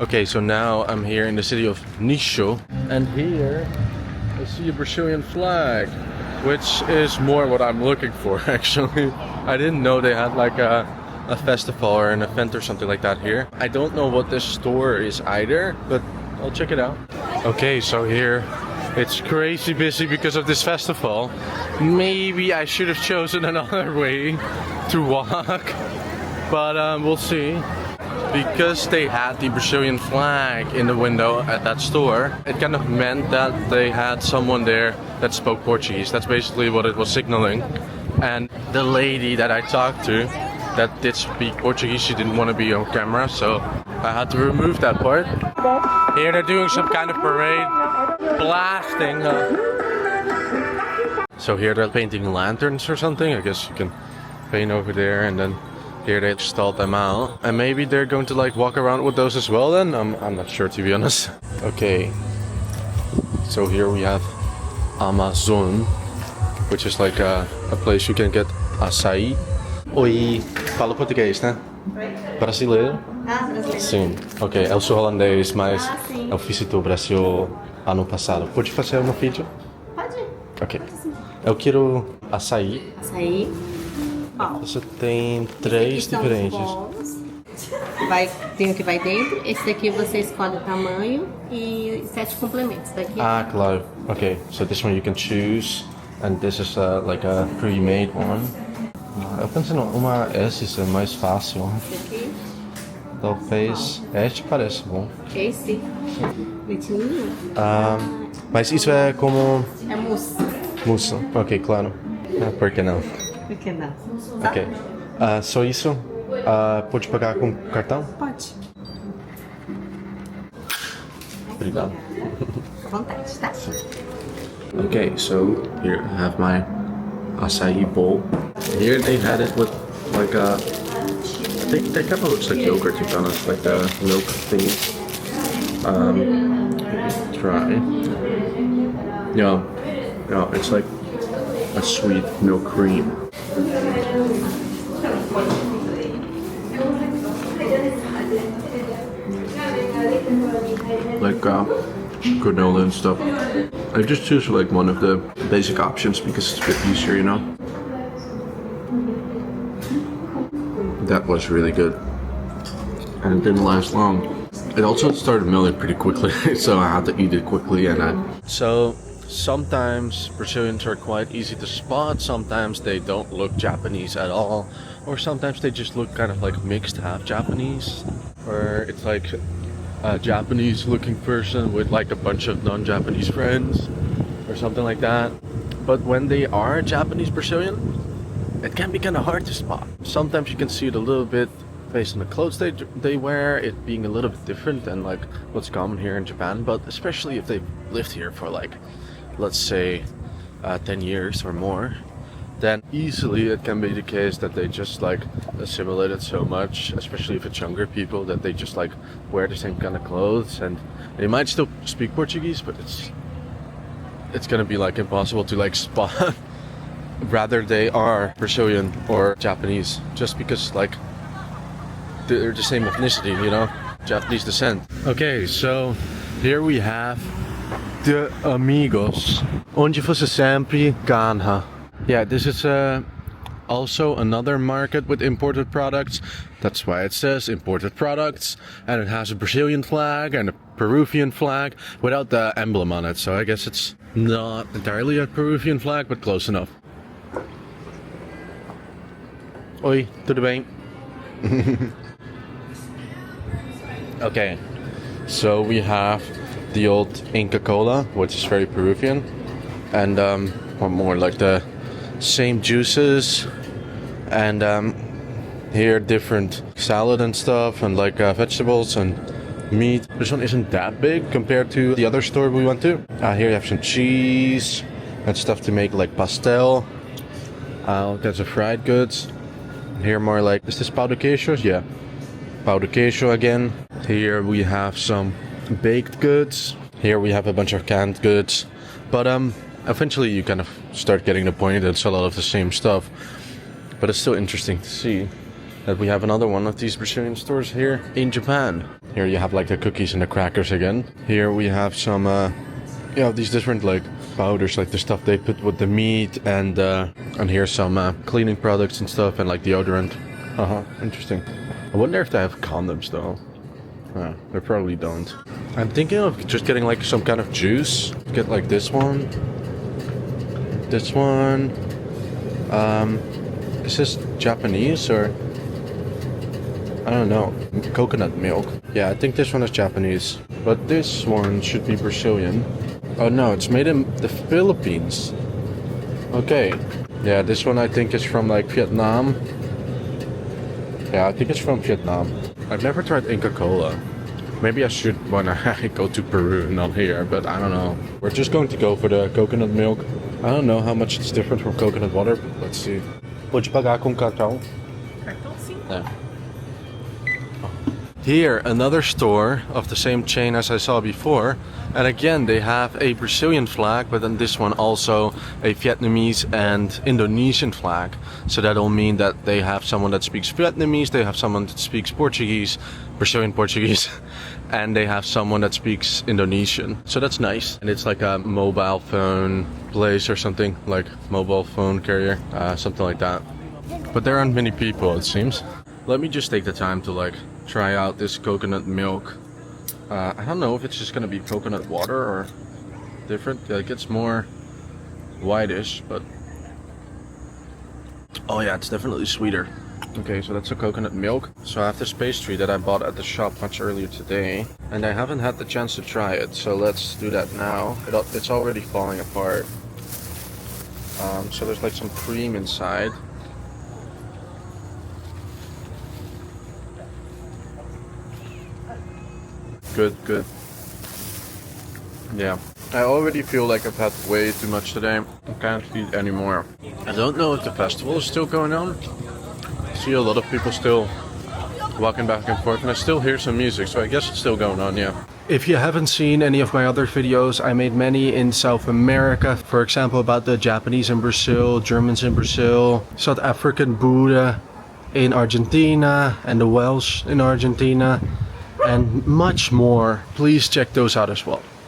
Okay, so now I'm here in the city of Nicho, and here I see a Brazilian flag, which is more what I'm looking for actually. I didn't know they had like a festival or an event or something like that here. I don't know what this store is either, but I'll check it out. Okay, so here it's crazy busy because of this festival. Maybe I should have chosen another way to walk, but we'll see. Because they had the Brazilian flag in the window at that store, it kind of meant that they had someone there that spoke Portuguese. That's basically what it was signaling. And the lady that I talked to that did speak Portuguese, she didn't want to be on camera, so I had to remove that part. Here they're doing some kind of parade, blasting. So here they're painting lanterns or something. I guess you can paint over there, and then here they installed them out, and maybe they're going to like walk around with those as well then? I'm not sure, to be honest. Okay, so here we have Amazon, which is like a place you can get açaí. Oi, fala português, né? Brasileiro? Ah, brasileiro. Sim, ok, eu sou holandês, mas sim. eu visitei o Brasil ano passado. Pode fazer um vídeo? Pode. Ok. Eu quero açaí. Açaí. Você tem três diferentes. Tem o que vai dentro. Esse daqui você escolhe o tamanho e 7 complementos daqui. Ah, claro. Okay, so this one you can choose, and this is like a pre-made one. Eu pensei uma S é mais fácil. Esse aqui. Talvez este parece bom. Esse. Leitinho. Mas isso é como É mousse. mousse. Ok, claro. Por que não? Por que não? Ok. Só isso? Pode pagar com cartão? Pode. Obrigado. À vontade, tá? Okay, so here I have my açaí bowl. Here they had it with like a... They kind of looks like yogurt, to be honest, like a milk thing. Try. Yeah, it's like a sweet milk cream. Like granola and stuff. I just choose like one of the basic options because it's a bit easier, you know. That was really good, and it didn't last long. It also started melting pretty quickly, so I had to eat it quickly. So sometimes Brazilians are quite easy to spot. Sometimes they don't look Japanese at all, or sometimes they just look kind of like mixed, half Japanese, or it's like a Japanese looking person with like a bunch of non-Japanese friends or something like that. But when they are Japanese Brazilian, it can be kind of hard to spot. Sometimes you can see it a little bit based on the clothes they wear, it being a little bit different than like what's common here in Japan. But especially if they've lived here for like, let's say 10 years or more, then easily it can be the case that they just like assimilated so much, especially if it's younger people, that they just like wear the same kind of clothes, and they might still speak Portuguese, but it's gonna be like impossible to like spot rather they are Brazilian or Japanese, just because like they're the same ethnicity, you know, Japanese descent. Okay, so here we have the amigos, onde você sempre ganha. Yeah, this is also another market with imported products. That's why it says imported products, and it has a Brazilian flag and a Peruvian flag without the emblem on it, so I guess it's not entirely a Peruvian flag, but close enough. Oi, tudo bem? Okay, so we have the old Inca Cola, which is very Peruvian, and more like the same juices, and here different salad and stuff, and like vegetables and meat. This one isn't that big compared to the other store we went to. Here you have some cheese and stuff to make like pastel. Got some fried goods. Here more like, is this pão de queijo? Yeah, pão de queijo again. Here we have some baked goods. Here we have a bunch of canned goods. But eventually you kind of start getting the point that it's a lot of the same stuff. But it's still interesting to see that we have another one of these Brazilian stores here in Japan. Here you have like the cookies and the crackers again. Here we have some, these different like powders, like the stuff they put with the meat, and here's some cleaning products and stuff, and like deodorant. Interesting. I wonder if they have condoms though. They probably don't. I'm thinking of just getting like some kind of juice. Get like this one. This one. Is this Japanese or? I don't know. Coconut milk. Yeah, I think this one is Japanese. But this one should be Brazilian. Oh no, it's made in the Philippines. Okay. Yeah, this one I think is from like Vietnam. Yeah, I think it's from Vietnam. I've never tried Inca Cola. Maybe I should when I go to Peru, not here, but I don't know. We're just going to go for the coconut milk. I don't know how much it's different from coconut water, but let's see. Pode pagar com cartão? Cartão sim. Yeah. Here, another store of the same chain as I saw before, and again they have a Brazilian flag, but then this one also a Vietnamese and Indonesian flag. So that'll mean that they have someone that speaks Vietnamese, they have someone that speaks Portuguese, Brazilian Portuguese, and they have someone that speaks Indonesian. So that's nice. And it's like a mobile phone place or something, like mobile phone carrier, something like that. But there aren't many people, it seems. Let me just take the time to like try out this coconut milk. I don't know if it's just gonna be coconut water or different. Like it's more whitish, but oh yeah, it's definitely sweeter. Okay, so that's a coconut milk. So I have this pastry that I bought at the shop much earlier today, and I haven't had the chance to try it, so let's do that now. It's already falling apart. So there's like some cream inside. Good. Yeah, I already feel like I've had way too much today. I can't eat anymore. I don't know if the festival is still going on. I see a lot of people still walking back and forth, and I still hear some music, so I guess it's still going on, yeah. If you haven't seen any of my other videos, I made many in South America. For example, about the Japanese in Brazil, Germans in Brazil, South African Buddha in Argentina, and the Welsh in Argentina, and much more. Please check those out as well.